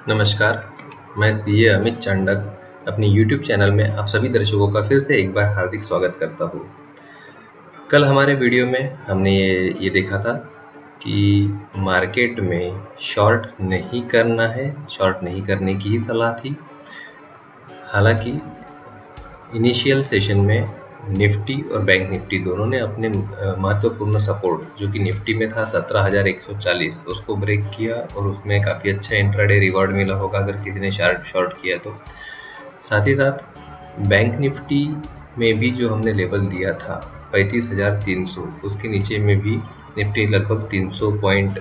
नमस्कार, मैं सीए अमित चांडक अपनी यूट्यूब चैनल में आप सभी दर्शकों का फिर से एक बार हार्दिक स्वागत करता हूँ। कल हमारे वीडियो में हमने ये देखा था कि मार्केट में शॉर्ट नहीं करना है, शॉर्ट नहीं करने की ही सलाह थी। हालांकि इनिशियल सेशन में निफ्टी और बैंक निफ्टी दोनों ने अपने महत्वपूर्ण सपोर्ट जो कि निफ्टी में था 17,140 उसको ब्रेक किया और उसमें काफ़ी अच्छा इंट्राडे रिवॉर्ड मिला होगा अगर किसी ने शॉर्ट किया तो। साथ ही साथ बैंक निफ्टी में भी जो हमने लेवल दिया था 35,300 उसके नीचे में भी निफ्टी लगभग 300 पॉइंट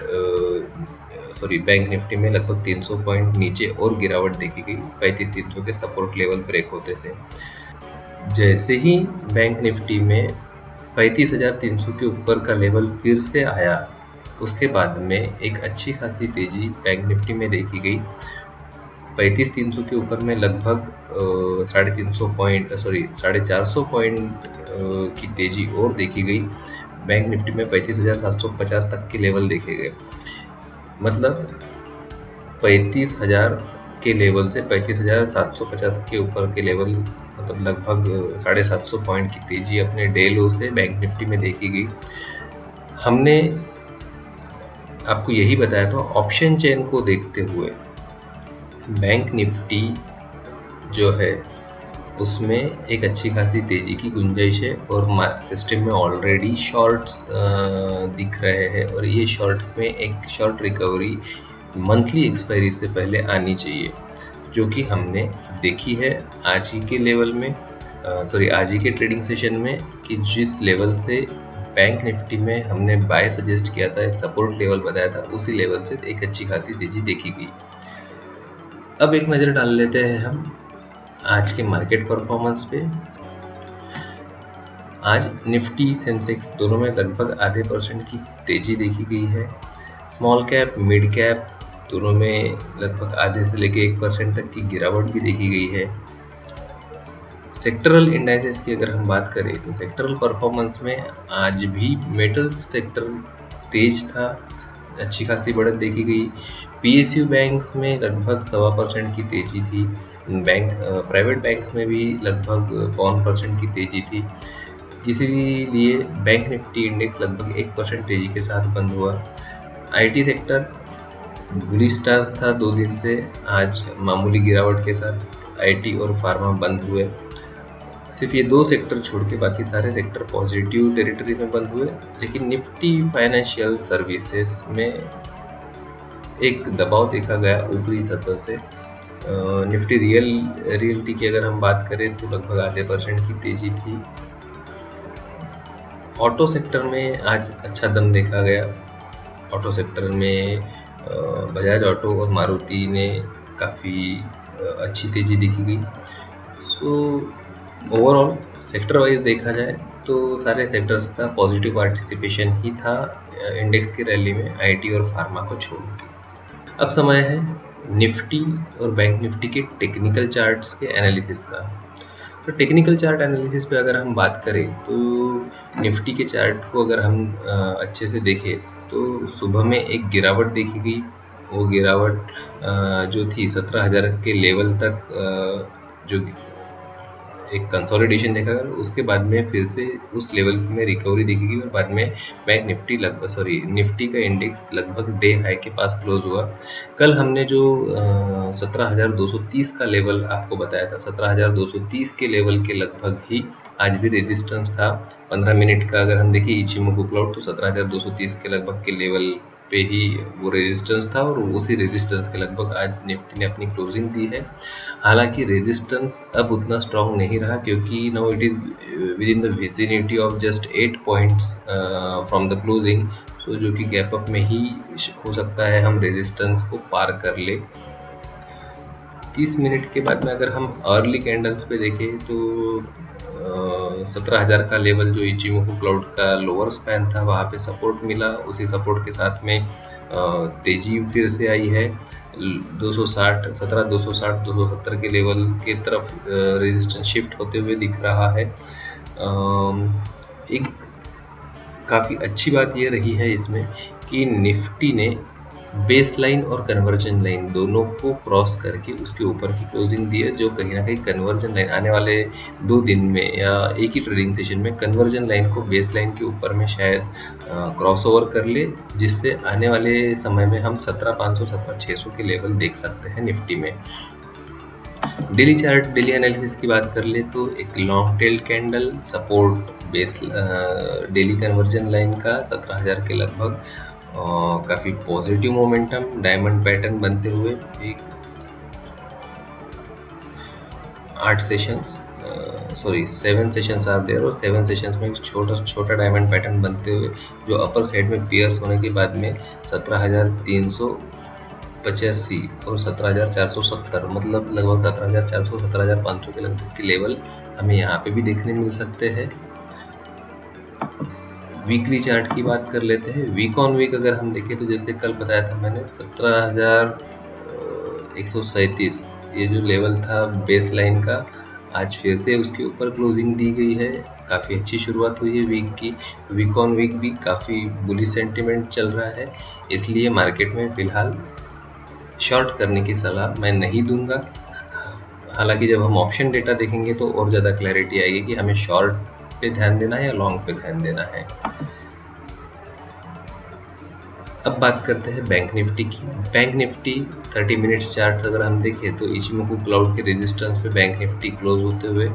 बैंक निफ्टी में लगभग 300 पॉइंट नीचे और गिरावट देखी गई 35,300 के सपोर्ट लेवल ब्रेक होते से। जैसे ही बैंक निफ्टी में 35,300 के ऊपर का लेवल फिर से आया उसके बाद में एक अच्छी खासी तेजी बैंक निफ्टी में देखी गई। 35,300 के ऊपर में लगभग 450 पॉइंट की तेजी और देखी गई। बैंक निफ्टी में 35,750 तक के लेवल देखे गए। मतलब 35,000 के लेवल से 35,750 के ऊपर के लेवल मतलब लगभग 750 पॉइंट की तेजी अपने डे लो से बैंक निफ्टी में देखी गई। हमने आपको यही बताया था ऑप्शन चेन को देखते हुए बैंक निफ्टी जो है उसमें एक अच्छी खासी तेजी की गुंजाइश है और सिस्टम में ऑलरेडी शॉर्ट्स दिख रहे हैं और ये शॉर्ट में एक शॉर्ट रिकवरी मंथली एक्सपायरी से पहले आनी चाहिए जो कि हमने देखी है आज ही के लेवल में आज ही के ट्रेडिंग सेशन में कि जिस लेवल से बैंक निफ्टी में हमने बाय सजेस्ट किया था, एक सपोर्ट लेवल बताया था, उसी लेवल से एक अच्छी खासी तेजी देखी गई। अब एक नज़र डाल लेते हैं हम आज के मार्केट परफॉर्मेंस पे। आज निफ्टी सेंसेक्स दोनों में लगभग आधे % की तेजी देखी गई है। स्मॉल कैप मिड कैप दोनों में लगभग आधे से लेके 1% तक की गिरावट भी देखी गई है। सेक्टरल इंडाइसेस की अगर हम बात करें तो सेक्टरल परफॉर्मेंस में आज भी मेटल सेक्टर तेज था, अच्छी खासी बढ़त देखी गई। पीएसयू बैंक्स में लगभग 1.25% की तेजी थी। प्राइवेट बैंक्स में भी लगभग 1% की तेजी थी। इसीलिए बैंक निफ्टी इंडेक्स लगभग 1% तेजी के साथ बंद हुआ। आईटी सेक्टर बुलिश स्टांस था 2 दिन से, आज मामूली गिरावट के साथ आईटी और फार्मा बंद हुए। सिर्फ ये 2 सेक्टर छोड़ के बाकी सारे सेक्टर पॉजिटिव टेरिटरी में बंद हुए। लेकिन निफ्टी फाइनेंशियल सर्विसेज में एक दबाव देखा गया ऊपरी सतह से। निफ्टी रियल्टी की अगर हम बात करें तो लगभग आधे % की तेजी थी। ऑटो सेक्टर में आज अच्छा दम देखा गया। ऑटो सेक्टर में बजाज ऑटो और मारुति ने काफ़ी अच्छी तेजी देखी गई। ओवरऑल सेक्टर वाइज देखा जाए तो सारे सेक्टर्स का पॉजिटिव पार्टिसिपेशन ही था इंडेक्स की रैली में, आईटी और फार्मा को छोड़ के। अब समय है निफ्टी और बैंक निफ्टी के टेक्निकल चार्ट्स के एनालिसिस का। तो टेक्निकल चार्ट एनालिसिस पे अगर हम बात करें तो निफ्टी के चार्ट को अगर हम अच्छे से देखें तो सुबह में एक गिरावट देखी गई। वो गिरावट जो थी 17,000 के लेवल तक जो एक कंसोलिडेशन देखा गया, उसके बाद में फिर से उस लेवल में रिकवरी देखी गई और बाद में बैंक निफ्टी निफ्टी का इंडेक्स लगभग डे हाई के पास क्लोज हुआ। कल हमने जो 17,230 का लेवल आपको बताया था, 17,230 के लेवल के लगभग ही आज भी रेजिस्टेंस था। 15 मिनट का अगर हम देखिए इचिमोकु क्लाउड तो 17,230 के लगभग के लेवल पे ही वो रेजिस्टेंस था और उसी रेजिस्टेंस के लगभग आज निफ्टी ने अपनी क्लोजिंग दी है। हालांकि रेजिस्टेंस अब उतना स्ट्रॉन्ग नहीं रहा क्योंकि now it is within the vicinity of just 8 points from the closing, so जो कि गैप अप में ही हो सकता है हम रेजिस्टेंस को पार कर ले। 30 मिनट के बाद में अगर हम अर्ली कैंडल्स पे देखें तो 17,000 का लेवल जो इचिमोकु क्लाउड का लोअर स्पैन था वहाँ पे सपोर्ट मिला। उसी सपोर्ट के साथ में तेजी फिर से आई है। 270 के लेवल के तरफ रेजिस्टेंस शिफ्ट होते हुए दिख रहा है। एक काफ़ी अच्छी बात ये रही है इसमें कि निफ्टी ने बेस लाइन और कन्वर्जन लाइन दोनों को क्रॉस करके उसके ऊपर की क्लोजिंग दी है, जो कहीं ना कहीं कन्वर्जन लाइन आने वाले 2 दिन में या एक ही ट्रेडिंग सेशन में कन्वर्जन लाइन को बेस लाइन के ऊपर में शायद क्रॉस ओवर कर ले, जिससे आने वाले समय में हम 17,500 17,600 के लेवल देख सकते हैं निफ्टी में। डेली चार्ट, डेली एनालिसिस की बात कर ले तो एक long tail candle support base daily conversion line का 17,000 के लगभग, काफ़ी पॉजिटिव मोमेंटम, डायमंड पैटर्न बनते हुए एक 8 सेशंस 7 सेशंस आर देयर, और 7 सेशंस में छोटा डायमंड पैटर्न बनते हुए जो अपर साइड में पियर्स होने के बाद में 17,385 और 17,470, मतलब लगभग 17,400 17,500 के लगभग के लेवल हमें यहाँ पे भी देखने मिल सकते हैं। वीकली चार्ट की बात कर लेते हैं। वीक ऑन वीक अगर हम देखें तो जैसे कल बताया था मैंने 17,137 ये जो लेवल था बेस लाइन का, आज फिर से उसके ऊपर क्लोजिंग दी गई है। काफ़ी अच्छी शुरुआत हुई है वीक की। वीक ऑन वीक भी काफ़ी बुलिश सेंटिमेंट चल रहा है, इसलिए मार्केट में फ़िलहाल शॉर्ट करने की सलाह मैं नहीं दूंगा। हालांकि जब हम ऑप्शन डेटा देखेंगे तो और ज़्यादा क्लैरिटी आएगी कि हमें शॉर्ट पे ध्यान देना है या लॉन्ग पे ध्यान देना है। अब बात करते हैं बैंक निफ्टी की। बैंक निफ्टी 30 मिनट्स चार्ट अगर हम देखें तो इचिमोकू क्लाउड के रेजिस्टेंस पे बैंक निफ्टी क्लोज होते हुए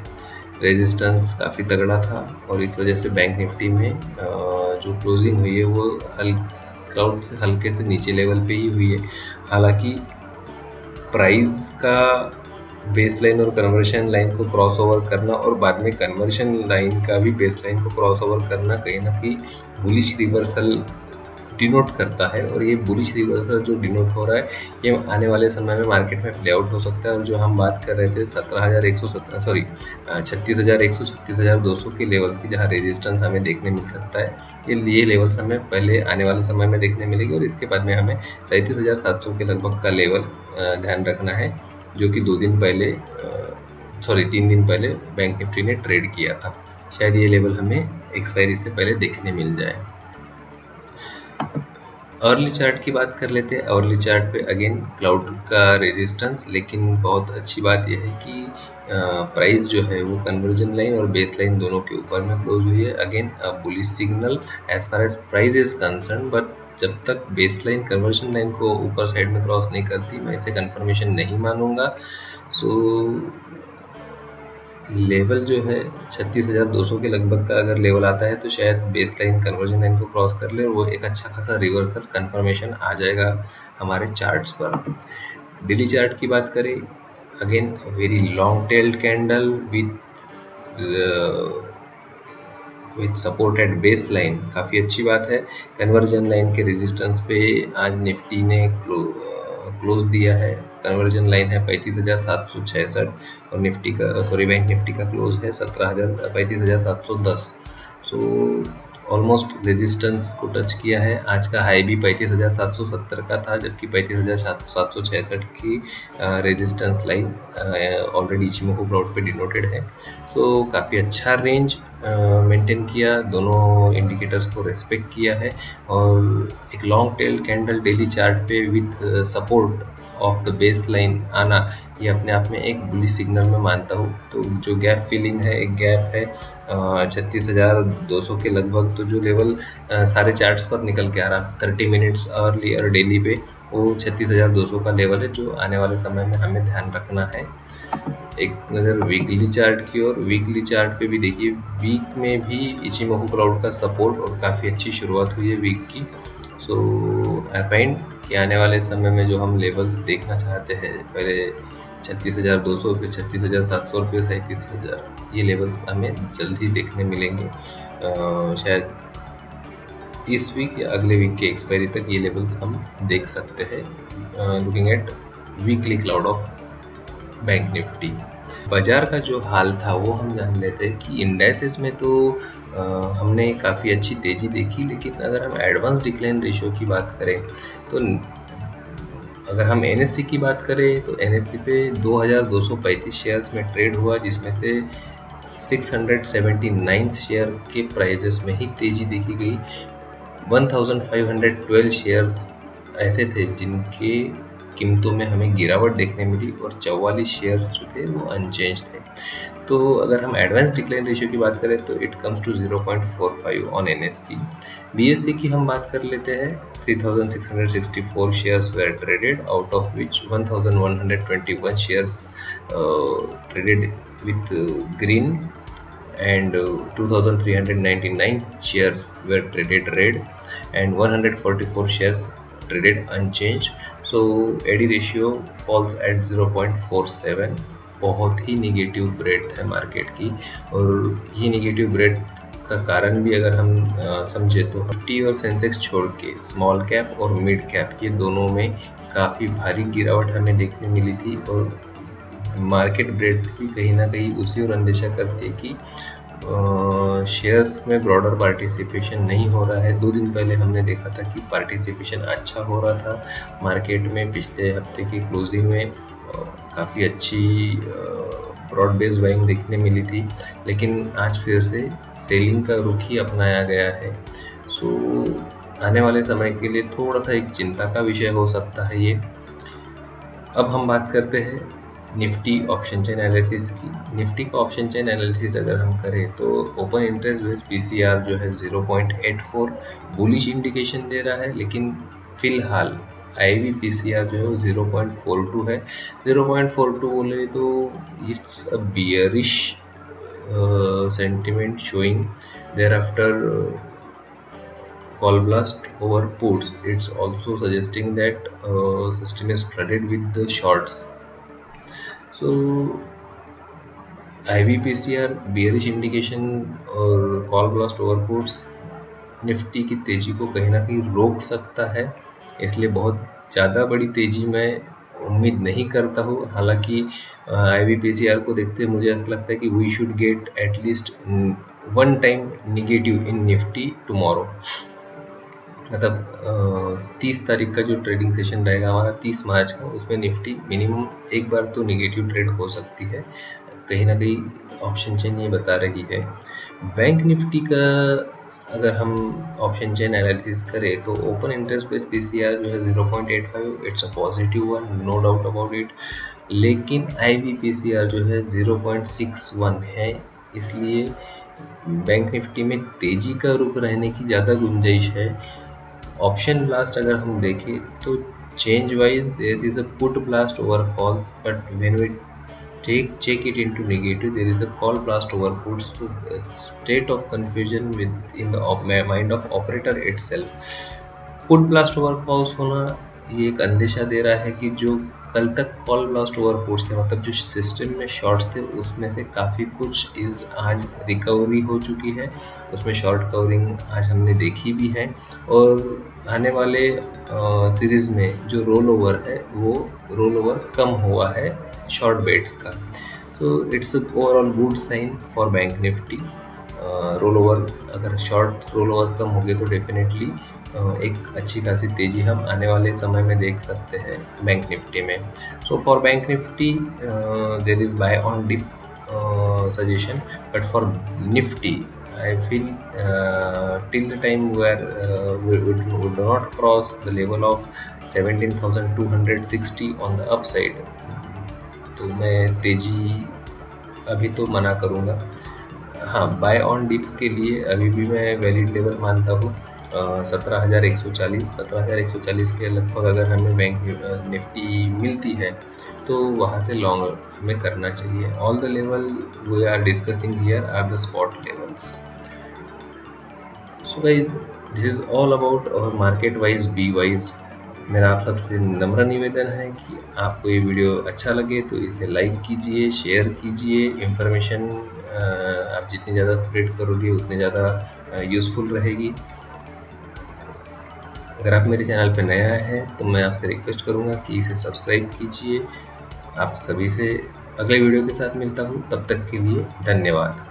रेजिस्टेंस काफ़ी तगड़ा था, और इस वजह से बैंक निफ्टी में जो क्लोजिंग हुई है वो क्लाउड से हल्के से नीचे लेवल पे ही हुई है। हालांकि प्राइस का बेस लाइन और कन्वर्शन लाइन को क्रॉस ओवर करना और बाद में कन्वर्शन लाइन का भी बेस लाइन को क्रॉस ओवर करना कहीं ना कहीं बुलिश रिवर्सल डिनोट करता है, और ये बुलिश रिवर्सल जो डिनोट हो रहा है ये आने वाले समय में मार्केट में प्ले आउट हो सकता है। और जो हम बात कर रहे थे 36,100 36,200 के लेवल्स की जहाँ रेजिस्टेंस हमें देखने मिल सकता है, ये लेवल्स हमें पहले आने वाले समय में देखने मिलेगी, और इसके बाद में हमें 37,700 के लगभग का लेवल ध्यान रखना है, जो कि 3 दिन पहले बैंक निफ्टी ने ट्रेड किया था। शायद ये लेवल हमें एक्सपायरी से पहले देखने मिल जाए। अर्ली चार्ट की बात कर लेते हैं। अर्ली चार्ट पे अगेन क्लाउड का रेजिस्टेंस, लेकिन बहुत अच्छी बात यह है कि प्राइस जो है वो कन्वर्जन लाइन और बेस लाइन दोनों के ऊपर में क्लोज हुई है। Again bullish signal as far as price is concern, but जब तक बेस लाइन कन्वर्जन लाइन को ऊपर साइड में क्रॉस नहीं करती मैं इसे कंफर्मेशन नहीं मानूंगा। सो लेवल जो है 36,200 के लगभग का अगर लेवल आता है तो शायद बेस लाइन कन्वर्जन लाइन को क्रॉस कर ले और वो एक अच्छा खासा रिवर्सल कंफर्मेशन आ जाएगा हमारे चार्ट्स पर। डेली चार्ट की बात करें, again very long tailed candle with supported base line, काफ़ी अच्छी बात है। कन्वर्जन लाइन के रेजिस्टेंस पे आज निफ्टी ने क्लोज दिया है। कन्वर्जन लाइन है 35,766 और निफ्टी का बैंक निफ्टी का क्लोज है 35,710। सो ऑलमोस्ट रेजिस्टेंस को टच किया है। आज का हाई भी 35,770 का था, जबकि 35,766 की resistance line already Ichimoku cloud पे डिनोटेड है। तो काफ़ी अच्छा रेंज मेंटेन किया, दोनों इंडिकेटर्स को रेस्पेक्ट किया है, और एक long tail candle daily chart पे with support of the base line आना, ये अपने आप में एक बुलिश सिग्नल में मानता हूँ। तो जो गैप फिलिंग है, एक गैप है 36,200 के लगभग, तो जो लेवल सारे चार्ट्स पर निकल के आ रहा 30 मिनट्स अर्ली और डेली पे, वो 36,200 का लेवल है जो आने वाले समय में हमें ध्यान रखना है। एक नज़र वीकली चार्ट की ओर, वीकली चार्ट पे भी देखिए, वीक में भी इचिमोकू क्लाउड का सपोर्ट और काफ़ी अच्छी शुरुआत हुई है वीक की। सो आई फाइंड कि आने वाले समय में जो हम लेवल्स देखना चाहते हैं, पहले 36,200, फिर 36,700 और फिर 37,000, ये लेवल्स हमें जल्द ही देखने मिलेंगे। शायद इस वीक या अगले वीक के एक्सपायरी तक ये लेवल्स हम देख सकते हैं, looking at weekly cloud of bank Nifty. बाजार का जो हाल था वो हम जान लेते हैं कि इंडाइसेस में तो हमने काफ़ी अच्छी तेज़ी देखी, लेकिन अगर हम एडवांस डिक्लाइन रेशियो की बात करें तो अगर हम एनएससी की बात करें तो एनएससी पे 2,235 शेयर्स में ट्रेड हुआ, जिसमें से 679 शेयर के प्राइजेस में ही तेज़ी देखी गई। 1,512 शेयर्स ऐसे थे जिनके कीमतों में हमें गिरावट देखने मिली और 44 शेयर्स जो थे वो अनचेंज थे। तो अगर हम एडवांस डिक्लाइन रेशियो की बात करें तो it comes to 0.45 on NSE। BSE की हम बात कर लेते हैं। 3664 shares were traded, out of which 1121 shares traded with green, and 2399 shares were traded red, and 144 shares traded unchanged. So AD ratio falls at 0.47। बहुत ही निगेटिव ब्रेड है market की, और ये निगेटिव ब्रेड का कारण भी अगर हम समझे तो निफ्टी और सेंसेक्स छोड़ के स्मॉल कैप और मिड कैप ये दोनों में काफ़ी भारी गिरावट हमें देखने मिली थी। और मार्केट ब्रेड भी कहीं ना कहीं उसी ओर अंदेशा करती है कि शेयर्स में ब्रॉडर पार्टिसिपेशन नहीं हो रहा है। 2 दिन पहले हमने देखा था कि पार्टिसिपेशन अच्छा हो रहा था मार्केट में। पिछले हफ्ते की क्लोजिंग में काफ़ी अच्छी ब्रॉड बेस बाइंग देखने मिली थी, लेकिन आज फिर से सेलिंग का रुख ही अपनाया गया है। सो आने वाले समय के लिए थोड़ा सा एक चिंता का विषय हो सकता है ये। अब हम बात करते हैं निफ्टी ऑप्शन चेन एनालिसिस की। निफ्टी का ऑप्शन चेन एनालिसिस अगर हम करें तो ओपन इंटरेस्ट बेस PCR जो है 0.84 बुलिश इंडिकेशन दे रहा है, लेकिन फिलहाल IV PCR जो है 0.42 है। 0.42 बोले तो it's a bearish sentiment showing there after call blast over puts. It's also suggesting that system is flooded with the shorts. So IV PCR bearish indication और call blast over puts Nifty की तेजी को कहीं ना कहीं रोक सकता है, इसलिए बहुत ज़्यादा बड़ी तेजी मैं उम्मीद नहीं करता हूँ। हालांकि IV PCR को देखते मुझे ऐसा लगता है कि we should get at least 1 time negative in Nifty tomorrow. मतलब 30 तारीख का जो ट्रेडिंग सेशन रहेगा हमारा 30 मार्च का, उसमें निफ्टी मिनिमम एक बार तो निगेटिव ट्रेड हो सकती है, कहीं ना कहीं ऑप्शन चेन ये बता रही है। बैंक निफ्टी का अगर हम ऑप्शन चेन एनालिसिस करें तो ओपन इंटरेस्ट बेस PCR जो है 0.85, it's a positive one, no doubt about it. लेकिन IV PCR जो है 0.61 है, इसलिए बैंक निफ्टी में तेजी का रुख रहने की ज़्यादा गुंजाइश है। ऑप्शन ब्लास्ट अगर हम देखें तो change wise there is a put blast over calls, but when we check it into negative, there is a call blast over puts. So state of confusion in the mind of operator itself. Put blast over calls होना ये एक अंदेशा दे रहा है कि जो कल तक कॉल ब्लास्ट ओवर पुट्स थे, मतलब जो सिस्टम में शॉर्ट्स थे उसमें से काफ़ी कुछ इस आज रिकवरी हो चुकी है। उसमें शॉर्ट कवरिंग आज हमने देखी भी है, और आने वाले सीरीज़ में जो रोल ओवर है वो रोल ओवर कम हुआ है शॉर्ट बेट्स का। तो it's overall good sign for Bank Nifty. Roll over अगर शॉर्ट रोल ओवर कम हो गए तो डेफिनेटली एक अच्छी खासी तेजी हम आने वाले समय में देख सकते हैं बैंक निफ्टी में। So for Bank Nifty there is buy on dip suggestion, but for Nifty I feel till the time where we do not cross the level of 17,260 on the upside, तो मैं तेजी अभी तो मना करूँगा। हाँ, bye on dips के लिए अभी भी मैं वैलिड लेवल मानता हूँ 17,140 के लगभग अगर हमें बैंक निफ्टी मिलती है तो वहाँ से लॉन्ग में करना चाहिए। All the level we are discussing here are the spot levels. So guys, this is all about और मार्केट वाइज बी वाइज। मेरा आप सबसे नम्र निवेदन है कि आपको ये वीडियो अच्छा लगे तो इसे लाइक कीजिए, शेयर कीजिए। इन्फॉर्मेशन आप जितनी ज़्यादा स्प्रेड करोगे उतनी ज़्यादा यूज़फुल रहेगी। अगर आप मेरे चैनल पर नया हैं तो मैं आपसे रिक्वेस्ट करूंगा कि इसे सब्सक्राइब कीजिए। आप सभी से अगले वीडियो के साथ मिलता हूं, तब तक के लिए धन्यवाद।